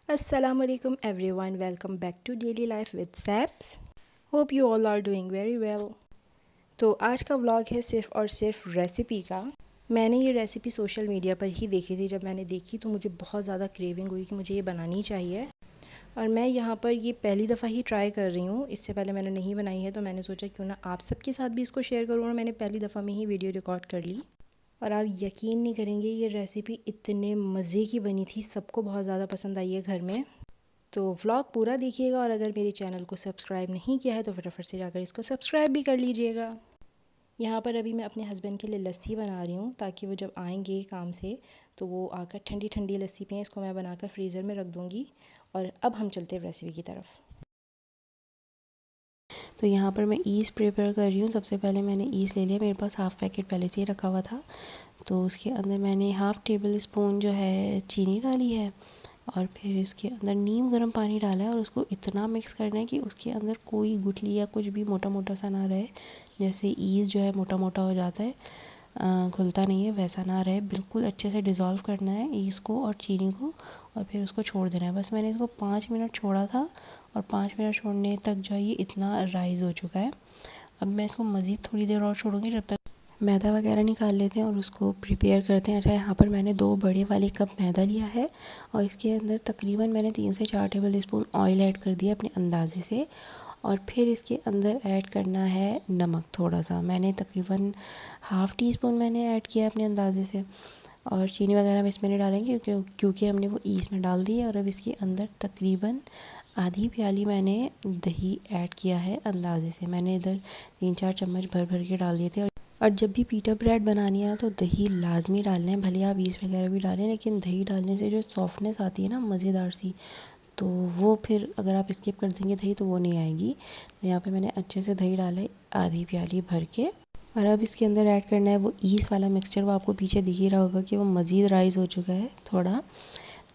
Assalamualaikum everyone, welcome back to Daily Life with Saps. Hope you all are doing very well. तो आज का vlog है सिर्फ और सिर्फ रेसिपी का। मैंने ये रेसिपी सोशल मीडिया पर ही देखी थी। जब मैंने देखी तो मुझे बहुत ज़्यादा क्रेविंग हुई कि मुझे ये बनानी चाहिए, और मैं यहाँ पर ये पहली दफ़ा ही ट्राई कर रही हूँ। इससे पहले मैंने नहीं बनाई है, तो मैंने सोचा क्यों ना आप सबके साथ भी इसको शेयर करूँ, और मैंने पहली दफ़ा में ही वीडियो रिकॉर्ड कर ली। और आप यकीन नहीं करेंगे, ये रेसिपी इतने मज़े की बनी थी, सबको बहुत ज़्यादा पसंद आई है घर में। तो व्लॉग पूरा देखिएगा, और अगर मेरे चैनल को सब्सक्राइब नहीं किया है तो फटाफट से जाकर इसको सब्सक्राइब भी कर लीजिएगा। यहाँ पर अभी मैं अपने हस्बैंड के लिए लस्सी बना रही हूँ, ताकि वो जब आएंगे काम से तो वो आकर ठंडी ठंडी लस्सी पिएँ। इसको मैं बनाकर फ्रीज़र में रख दूँगी। और अब हम चलते हैं रेसिपी की तरफ। तो यहाँ पर मैं ईस्ट प्रिपेयर कर रही हूँ। सबसे पहले मैंने ईस्ट ले लिया, मेरे पास हाफ़ पैकेट पहले से ही रखा हुआ था। तो उसके अंदर मैंने हाफ़ टेबल स्पून जो है चीनी डाली है, और फिर इसके अंदर नीम गर्म पानी डाला है, और उसको इतना मिक्स करना है कि उसके अंदर कोई गुठली या कुछ भी मोटा मोटा सा ना रहे। जैसे ईस्ट जो है मोटा मोटा हो जाता है, घुलता नहीं है, वैसा ना रहे। बिल्कुल अच्छे से डिज़ोल्व करना है ईस्ट को और चीनी को, और फिर उसको छोड़ देना है। बस मैंने इसको 5 मिनट छोड़ा था, और 5 मिनट छोड़ने तक जो है ये इतना राइज़ हो चुका है। अब मैं इसको मज़ीद थोड़ी देर और छोड़ूंगी, जब तक मैदा वगैरह निकाल लेते हैं और उसको प्रिपेयर करते हैं। अच्छा, यहाँ पर मैंने 2 बड़े वाले कप मैदा लिया है, और इसके अंदर तकरीबन मैंने 3 से 4 टेबल स्पून ऑयल ऐड कर दिया अपने अंदाजे से। और फिर इसके अंदर ऐड करना है नमक थोड़ा सा, मैंने तकरीबन हाफ़ टी स्पून मैंने ऐड किया अपने अंदाजे से। और चीनी वगैरह हम इसमें नहीं डालेंगे क्योंकि हमने वो ईस्ट में डाल दी है। और अब इसके अंदर तकरीबन आधी प्याली मैंने दही ऐड किया है अंदाजे से। मैंने इधर 3-4 चम्मच भर भर के डाल दिए थे। और जब भी पीटा ब्रेड बनानी है ना, तो दही लाजमी डालना है। भले आप ईस्ट वगैरह भी डालें, लेकिन दही डालने से जो सॉफ्टनेस आती है ना मज़ेदार सी, तो वो फिर अगर आप स्किप कर देंगे दही तो वो नहीं आएगी। तो यहाँ पे मैंने अच्छे से दही डाला है, आधी प्याली भर के। और अब इसके अंदर ऐड करना है वो ईस्ट वाला मिक्सचर। वो आपको पीछे दिख ही रहा होगा कि वो मज़ीद राइज़ हो चुका है थोड़ा।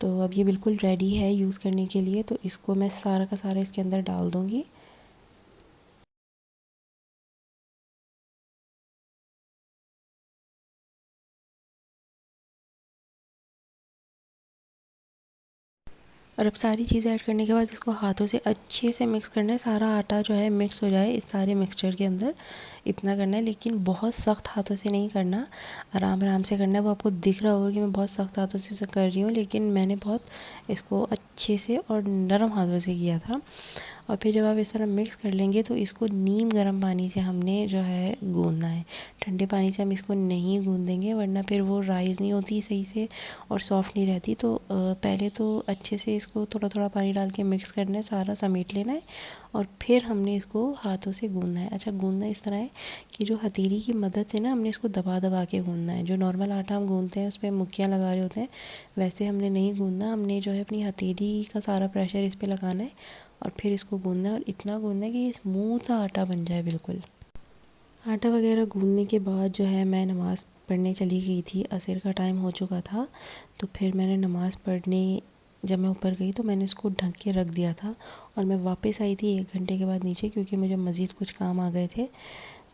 तो अब ये बिल्कुल रेडी है यूज़ करने के लिए। तो इसको मैं सारा का सारा इसके अंदर डाल दूँगी। और अब सारी चीज़ें ऐड करने के बाद इसको हाथों से अच्छे से मिक्स करना है। सारा आटा जो है मिक्स हो जाए इस सारे मिक्सचर के अंदर, इतना करना है। लेकिन बहुत सख्त हाथों से नहीं करना, आराम आराम से करना है। वो आपको दिख रहा होगा कि मैं बहुत सख्त हाथों से कर रही हूँ, लेकिन मैंने बहुत इसको अच्छे से और नरम हाथों से किया था। और फिर जब आप इस तरह मिक्स कर लेंगे तो इसको नीम गर्म पानी से हमने जो है गूँधना है। ठंडे पानी से हम इसको नहीं गूँधेंगे, वरना फिर वो राइज़ नहीं होती सही से और सॉफ्ट नहीं रहती। तो पहले तो अच्छे से इसको थोड़ा थोड़ा पानी डाल के मिक्स करना है, सारा समेट लेना है, और फिर हमने इसको हाथों से गूँधना है। अच्छा, गूँधना इस तरह है कि जो हथेली की मदद से ना हमने इसको दबा दबा के गूँधना है। जो नॉर्मल आटा हम गूँधते हैं उस पर मुक्कियाँ लगा रहे होते हैं, वैसे हमने नहीं गूँधना। हमने जो है अपनी हथेली का सारा प्रेशर इस पर लगाना है, और फिर इसको गूँधना है, और इतना गूँधना है कि ये स्मूथ सा आटा बन जाए बिल्कुल। आटा वगैरह गूँधने के बाद जो है मैं नमाज़ पढ़ने चली गई थी। असर का टाइम हो चुका था, तो फिर मैंने नमाज़ पढ़ने जब मैं ऊपर गई तो मैंने इसको ढक के रख दिया था। और मैं वापस आई थी 1 घंटे के बाद नीचे, क्योंकि मुझे मज़ीद कुछ काम आ गए थे।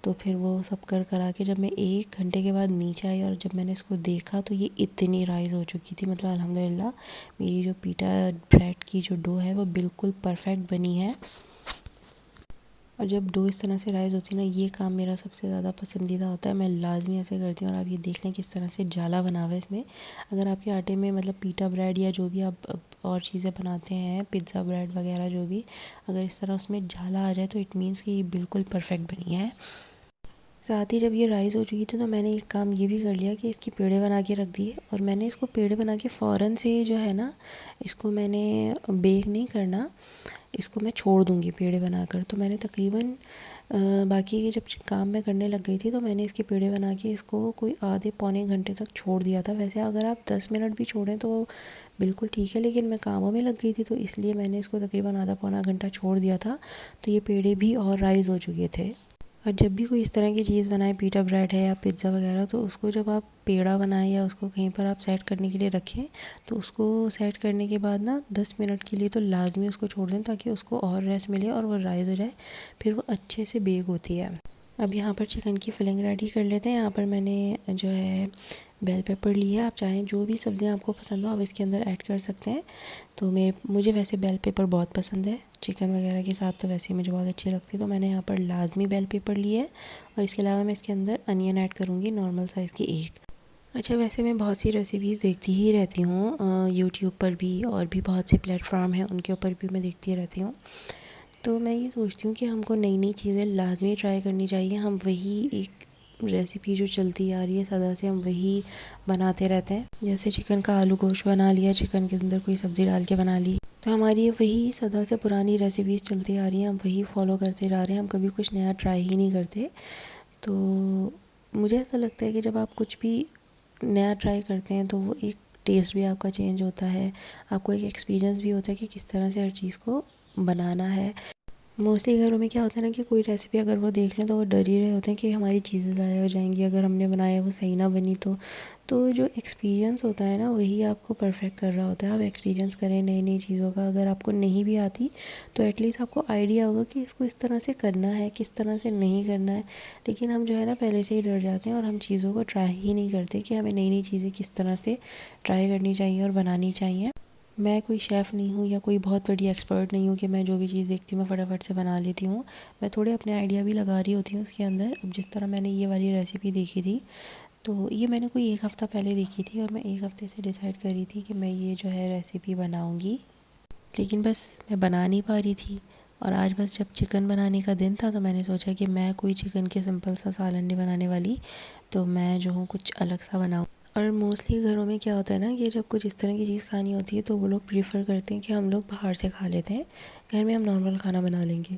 तो फिर वो सब कर करा के जब मैं 1 घंटे के बाद नीचे आई, और जब मैंने इसको देखा तो ये इतनी राइज़ हो चुकी थी। मतलब अल्हम्दुलिल्लाह मेरी जो पीटा ब्रेड की जो डो है वो बिल्कुल परफेक्ट बनी है। और जब डो इस तरह से राइज़ होती है ना, ये काम मेरा सबसे ज़्यादा पसंदीदा होता है। मैं लाजमी ऐसे करती हूँ। और आप ये देख लें किस तरह से जाला बना हुआ है इसमें। अगर आपके आटे में मतलब पीटा ब्रेड या जो भी आप और चीज़ें बनाते हैं, पिज़्ज़ा ब्रेड वगैरह जो भी, अगर इस तरह उसमें जाला आ जाए तो इट मीन्स कि ये बिल्कुल परफेक्ट बनी है। साथ ही जब ये राइज़ हो चुकी थी तो मैंने एक काम ये भी कर लिया कि इसकी पेड़े बना के रख दिए। और मैंने इसको पेड़े बना के फ़ौरन से जो है ना, इसको मैंने बेक नहीं करना, इसको मैं छोड़ दूँगी पेड़े बनाकर। तो मैंने तकरीबन बाकी के जब काम मैं करने लग गई थी तो मैंने इसके पेड़े बना के इसको कोई आधे पौने घंटे तक छोड़ दिया था। वैसे अगर आप 10 मिनट भी छोड़ें तो बिल्कुल ठीक है, लेकिन मैं कामों में लग गई थी तो इसलिए मैंने इसको तकरीबन आधा पौना घंटा छोड़ दिया था। तो ये पेड़े भी और राइज़ हो चुके थे। और जब भी कोई इस तरह की चीज़ बनाए, पीटा ब्रेड है या पिज़्ज़ा वगैरह, तो उसको जब आप पेड़ा बनाएं या उसको कहीं पर आप सेट करने के लिए रखें, तो उसको सेट करने के बाद ना 10 मिनट के लिए तो लाजमी उसको छोड़ दें, ताकि उसको और रेस्ट मिले और वो राइज़ हो जाए, फिर वो अच्छे से बेक होती है। अब यहाँ पर चिकन की फिलिंग रेडी कर लेते हैं। यहाँ पर मैंने जो है बेल पेपर लिया। आप चाहें जो भी सब्जियां आपको पसंद हो आप इसके अंदर ऐड कर सकते हैं। तो मुझे वैसे बेल पेपर बहुत पसंद है, चिकन वगैरह के साथ तो वैसे ही मुझे बहुत अच्छी लगती है। तो मैंने यहाँ पर लाजमी बेल पेपर लिया है और इसके अलावा मैं इसके अंदर अनियन ऐड करूँगी, नॉर्मल साइज़ की एक। अच्छा, वैसे मैं बहुत सी रेसिपीज़ देखती ही रहती हूँ, यूट्यूब पर भी और भी बहुत से प्लेटफॉर्म हैं उनके ऊपर भी मैं देखती रहती हूँ। तो मैं ये सोचती हूँ कि हमको नई नई चीज़ें लाजमी ट्राई करनी चाहिए। हम वही एक रेसिपी जो चलती आ रही है सदा से हम वही बनाते रहते हैं। जैसे चिकन का आलू गोश्त बना लिया, चिकन के अंदर कोई सब्ज़ी डाल के बना ली, तो हमारी ये वही सदा से पुरानी रेसिपीज़ चलती आ रही हैं, हम वही फॉलो करते जा रहे हैं, हम कभी कुछ नया ट्राई ही नहीं करते। तो मुझे ऐसा लगता है कि जब आप कुछ भी नया ट्राई करते हैं तो वो एक टेस्ट भी आपका चेंज होता है, आपको एक एक्सपीरियंस भी होता है कि किस तरह से हर चीज़ को बनाना है। मोस्टली घरों में क्या होता है ना कि कोई रेसिपी अगर वो देख लें तो वो डर ही रहे होते हैं कि हमारी चीज़ें ज़ाया हो जाएंगी, अगर हमने बनाया वो सही ना बनी तो जो एक्सपीरियंस होता है ना वही आपको परफेक्ट कर रहा होता है। आप एक्सपीरियंस करें नई नई चीज़ों का, अगर आपको नहीं भी आती तो एटलीस्ट आपको आइडिया होगा कि इसको इस तरह से करना है, किस तरह से नहीं करना है। लेकिन हम जो है ना पहले से ही डर जाते हैं और हम चीज़ों को ट्राई ही नहीं करते कि हमें नई नई चीज़ें किस तरह से ट्राई करनी चाहिए और बनानी चाहिए। मैं कोई शेफ़ नहीं हूँ या कोई बहुत बड़ी एक्सपर्ट नहीं हूँ कि मैं जो भी चीज़ देखती हूँ मैं फटाफट से बना लेती हूँ। मैं थोड़े अपने आइडिया भी लगा रही होती हूँ उसके अंदर। अब जिस तरह मैंने ये वाली रेसिपी देखी थी तो ये मैंने कोई एक हफ़्ता पहले देखी थी और मैं एक हफ़्ते से डिसाइड करी थी कि मैं ये जो है रेसिपी बनाऊँगी, लेकिन बस मैं बना नहीं पा रही थी। और आज बस जब चिकन बनाने का दिन था तो मैंने सोचा कि मैं कोई चिकन के सिंपल सा सालन नहीं बनाने वाली, तो मैं जो हूँ कुछ अलग सा बनाऊँ। और मोस्टली घरों में क्या होता है ना कि जब कुछ इस तरह की चीज़ खानी होती है तो वो लोग प्रीफर करते हैं कि हम लोग बाहर से खा लेते हैं, घर में हम नॉर्मल खाना बना लेंगे।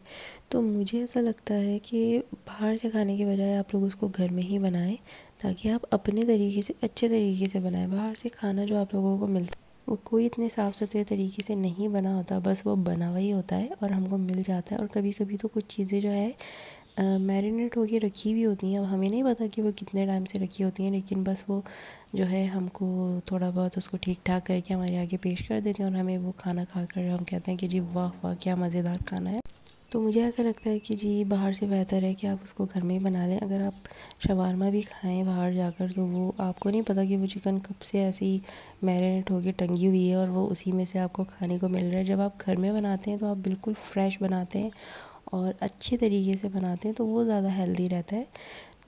तो मुझे ऐसा लगता है कि बाहर से खाने के बजाय आप लोग उसको घर में ही बनाएं, ताकि आप अपने तरीके से अच्छे तरीके से बनाएं। बाहर से खाना जो आप लोगों को मिलता है वो कोई इतने साफ़ सुथरे तरीके से नहीं बना होता, बस वो बना हुआ ही होता है और हमको मिल जाता है। और कभी कभी तो कुछ चीज़ें जो है मैरिनेट होके रखी हुई होती हैं, अब हमें नहीं पता कि वो कितने टाइम से रखी होती हैं, लेकिन बस वो जो है हमको थोड़ा बहुत उसको ठीक ठाक करके हमारे आगे पेश कर देते हैं और हमें वो खाना खाकर हम कहते हैं कि जी वाह वाह क्या मज़ेदार खाना है। तो मुझे ऐसा लगता है कि जी बाहर से बेहतर है कि आप उसको घर में ही बना लें। अगर आप शवारमा भी खाएं बाहर जाकर तो वो आपको नहीं पता कि वो चिकन कब से ऐसी मैरिनेट होके टंगी हुई है और वो उसी में से आपको खाने को मिल रहा है। जब आप घर में बनाते हैं तो आप बिल्कुल फ्रेश बनाते हैं और अच्छे तरीके से बनाते हैं, तो वो ज़्यादा हेल्दी रहता है।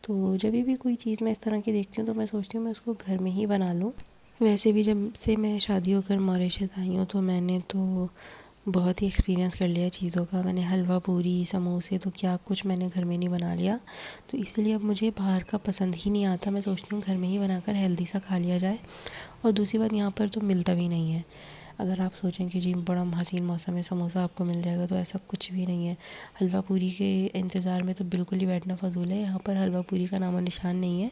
तो जब भी कोई चीज़ मैं इस तरह की देखती हूँ तो मैं सोचती हूँ मैं उसको घर में ही बना लूँ। वैसे भी जब से मैं शादी होकर मॉरिशस आई हूँ तो मैंने तो बहुत ही एक्सपीरियंस कर लिया चीज़ों का। मैंने हलवा पूरी समोसे तो क्या कुछ मैंने घर में नहीं बना लिया, तो इसलिए अब मुझे बाहर का पसंद ही नहीं आता। मैं सोचती हूँ घर में ही बनाकर हेल्दी सा खा लिया जाए। और दूसरी बात, यहाँ पर तो मिलता भी नहीं है। अगर आप सोचें कि जी बड़ा हसीन मौसम है समोसा आपको मिल जाएगा, तो ऐसा कुछ भी नहीं है। हलवा पूरी के इंतज़ार में तो बिल्कुल ही बैठना फ़जूल है। यहाँ पर हलवा पूरी का नामो निशान नहीं है,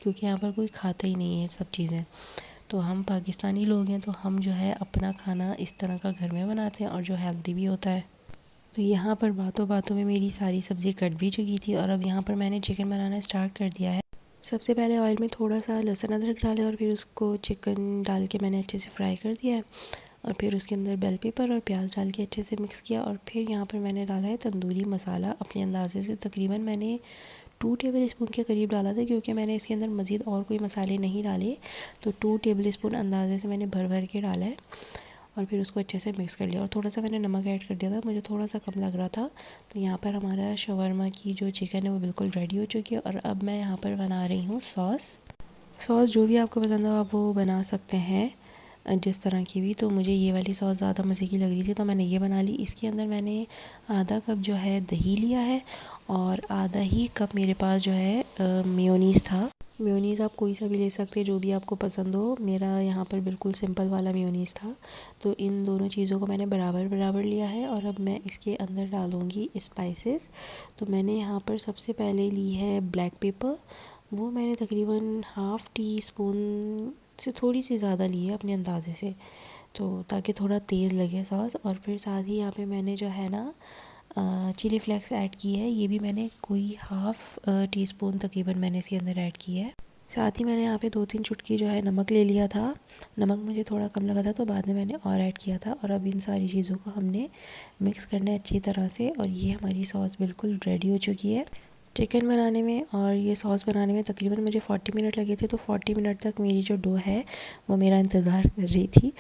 क्योंकि यहाँ पर कोई खाता ही नहीं है सब चीज़ें। तो हम पाकिस्तानी लोग हैं तो हम जो है अपना खाना इस तरह का घर में बनाते हैं और जो हेल्दी भी होता है। तो यहाँ पर बातों बातों में मेरी सारी सब्ज़ी कट भी चुकी थी और अब यहाँ पर मैंने चिकन बनाना स्टार्ट कर दिया है। सबसे पहले ऑयल में थोड़ा सा लहसुन अदरक डाला और फिर उसको चिकन डाल के मैंने अच्छे से फ्राई कर दिया है। और फिर उसके अंदर बेल पेपर और प्याज डाल के अच्छे से मिक्स किया और फिर यहाँ पर मैंने डाला है तंदूरी मसाला अपने अंदाजे से। तकरीबन मैंने 2 टेबल स्पून के करीब डाला था, क्योंकि मैंने इसके अंदर मज़ीद और कोई मसाले नहीं डाले। तो 2 टेबल स्पून अंदाजे से मैंने भर भर के डाला है और फिर उसको अच्छे से मिक्स कर लिया। और थोड़ा सा मैंने नमक ऐड कर दिया था, मुझे थोड़ा सा कम लग रहा था। तो यहाँ पर हमारा शवरमा की जो चिकन है वो बिल्कुल रेडी हो चुकी है। और अब मैं यहाँ पर बना रही हूँ सॉस। सॉस जो भी आपको पसंद हो आप वो बना सकते हैं, जिस तरह की भी। तो मुझे ये वाली सॉस ज़्यादा मज़े की लग रही थी तो मैंने ये बना ली। इसके अंदर मैंने आधा कप जो है दही लिया है और आधा ही कप मेरे पास जो है मेयोनीज़ था। मेयोनीज़ आप कोई सा भी ले सकते हैं जो भी आपको पसंद हो। मेरा यहाँ पर बिल्कुल सिंपल वाला मेयोनीज़ था। तो इन दोनों चीज़ों को मैंने बराबर बराबर लिया है और अब मैं इसके अंदर डालूँगी स्पाइसेस। तो मैंने यहाँ पर सबसे पहले ली है ब्लैक पेपर। वो मैंने तकरीबन हाफ़ टी स्पून से थोड़ी सी ज़्यादा ली है अपने अंदाज़े से, तो ताकि थोड़ा तेज़ लगे सॉस। और फिर साथ ही यहाँ पे मैंने जो है ना चिली फ्लेक्स ऐड की है। ये भी मैंने कोई हाफ़ टी स्पून तकरीबन मैंने इसके अंदर ऐड की है। साथ ही मैंने यहाँ पे 2-3 चुटकी जो है नमक ले लिया था। नमक मुझे थोड़ा कम लगा था तो बाद में मैंने और ऐड किया था। और अब इन सारी चीज़ों को हमने मिक्स करना है अच्छी तरह से और ये हमारी सॉस बिल्कुल रेडी हो चुकी है। चिकन बनाने में और ये सॉस बनाने में तकरीबन मुझे 40 मिनट लगे थे। तो 40 मिनट तक मेरी जो डो है वो मेरा इंतज़ार कर रही थी।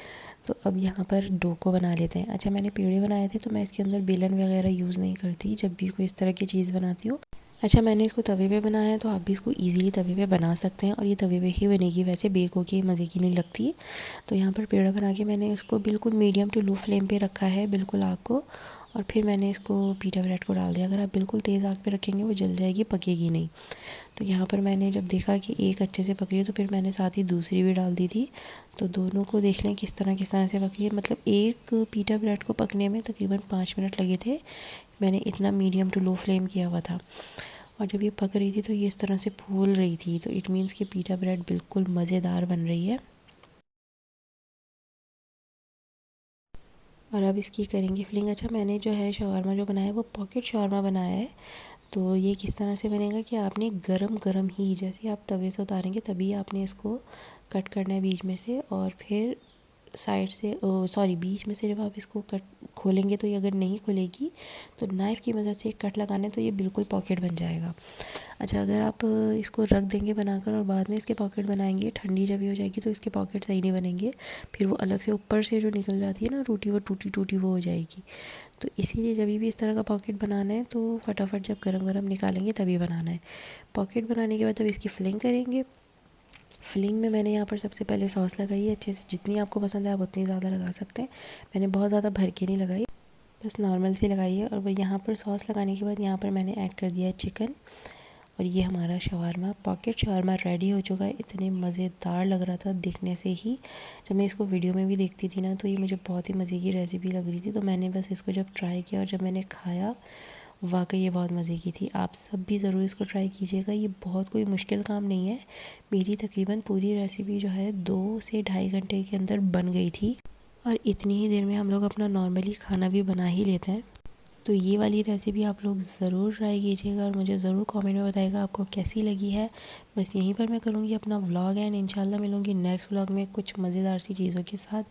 तो अब यहाँ पर डो को बना लेते हैं। अच्छा, मैंने पेड़े बनाए थे तो मैं इसके अंदर बेलन वगैरह यूज़ नहीं करती जब भी कोई इस तरह की चीज़ बनाती हूँ। अच्छा, मैंने इसको तवे पे बनाया है तो आप भी इसको इजीली तवे पे बना सकते हैं और ये तवे पे ही बनेगी, वैसे बेक होके मज़े की नहीं लगती। तो यहाँ पर पेड़ा बना के मैंने इसको बिल्कुल मीडियम टू लो फ्लेम पे रखा है, बिल्कुल आग को। और फिर मैंने इसको पीटा ब्रेड को डाल दिया। अगर आप बिल्कुल तेज़ आग पे रखेंगे वो जल जाएगी, पकेगी नहीं। तो यहाँ पर मैंने जब देखा कि एक अच्छे से पक रही है तो फिर मैंने साथ ही दूसरी भी डाल दी थी। तो दोनों को देख लें किस तरह से पक रही है। मतलब एक पीटा ब्रेड को पकने में तकरीबन 5 मिनट लगे थे। मैंने इतना मीडियम टू लो फ्लेम किया हुआ था। और जब ये पक रही थी तो ये इस तरह से फूल रही थी, तो इट मीन्स कि पीटा ब्रेड बिल्कुल मज़ेदार बन रही है। और अब इसकी करेंगे फिलिंग। अच्छा, मैंने जो है शवारमा जो बनाया है वो पॉकेट शवारमा बनाया है। तो ये किस तरह से बनेगा कि आपने गरम गरम ही, जैसे ही आप तवे से उतारेंगे तभी आपने इसको कट करना है बीच में से। और फिर साइड से सॉरी बीच में से जब आप इसको कट खोलेंगे तो ये अगर नहीं खुलेगी तो नाइफ़ की मदद से एक कट लगाना है तो ये बिल्कुल पॉकेट बन जाएगा। अच्छा, अगर आप इसको रख देंगे बनाकर और बाद में इसके पॉकेट बनाएंगे, ठंडी जब ये हो जाएगी तो इसके पॉकेट सही नहीं बनेंगे। फिर वो अलग से ऊपर से जो निकल जाती है ना रोटी, वो टूटी टूटी वो हो जाएगी। तो इसीलिए जब भी इस तरह का पॉकेट बनाना है तो फटाफट जब गरम गरम निकालेंगे तभी बनाना है। पॉकेट बनाने के बाद अब इसकी फिलिंग करेंगे। फिलिंग में मैंने यहाँ पर सबसे पहले सॉस लगाई है अच्छे से, जितनी आपको पसंद है आप उतनी ज़्यादा लगा सकते हैं। मैंने बहुत ज़्यादा भर के नहीं लगाई, बस नॉर्मल सी लगाई है। और वह यहाँ पर सॉस लगाने के बाद यहाँ पर मैंने ऐड कर दिया है चिकन। और ये हमारा शवारमा, पॉकेट शवारमा रेडी हो चुका है। इतने मज़ेदार लग रहा था दिखने से ही। जब मैं इसको वीडियो में भी देखती थी ना तो ये मुझे बहुत ही मज़े की रेसिपी लग रही थी। तो मैंने बस इसको जब ट्राई किया और जब मैंने खाया, वाकई ये बहुत मज़े की थी। आप सब भी ज़रूर इसको ट्राई कीजिएगा। ये बहुत कोई मुश्किल काम नहीं है। मेरी तकरीबन पूरी रेसिपी जो है 2 से ढाई घंटे के अंदर बन गई थी। और इतनी ही देर में हम लोग अपना नॉर्मली खाना भी बना ही लेते हैं। तो ये वाली रेसिपी आप लोग ज़रूर ट्राई कीजिएगा और मुझे ज़रूर कमेंट में बताइएगा आपको कैसी लगी है। बस यहीं पर मैं करूँगी अपना व्लॉग एंड इंशाल्लाह मिलूँगी नेक्स्ट व्लॉग में कुछ मज़ेदार सी चीज़ों के साथ।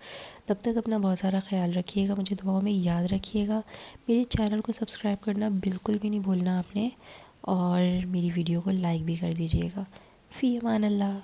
तब तक अपना बहुत सारा ख्याल रखिएगा, मुझे दुआओं में याद रखिएगा। मेरे चैनल को सब्सक्राइब करना बिल्कुल भी नहीं भूलना आपने, और मेरी वीडियो को लाइक भी कर दीजिएगा। फ़ी अमान अल्लाह।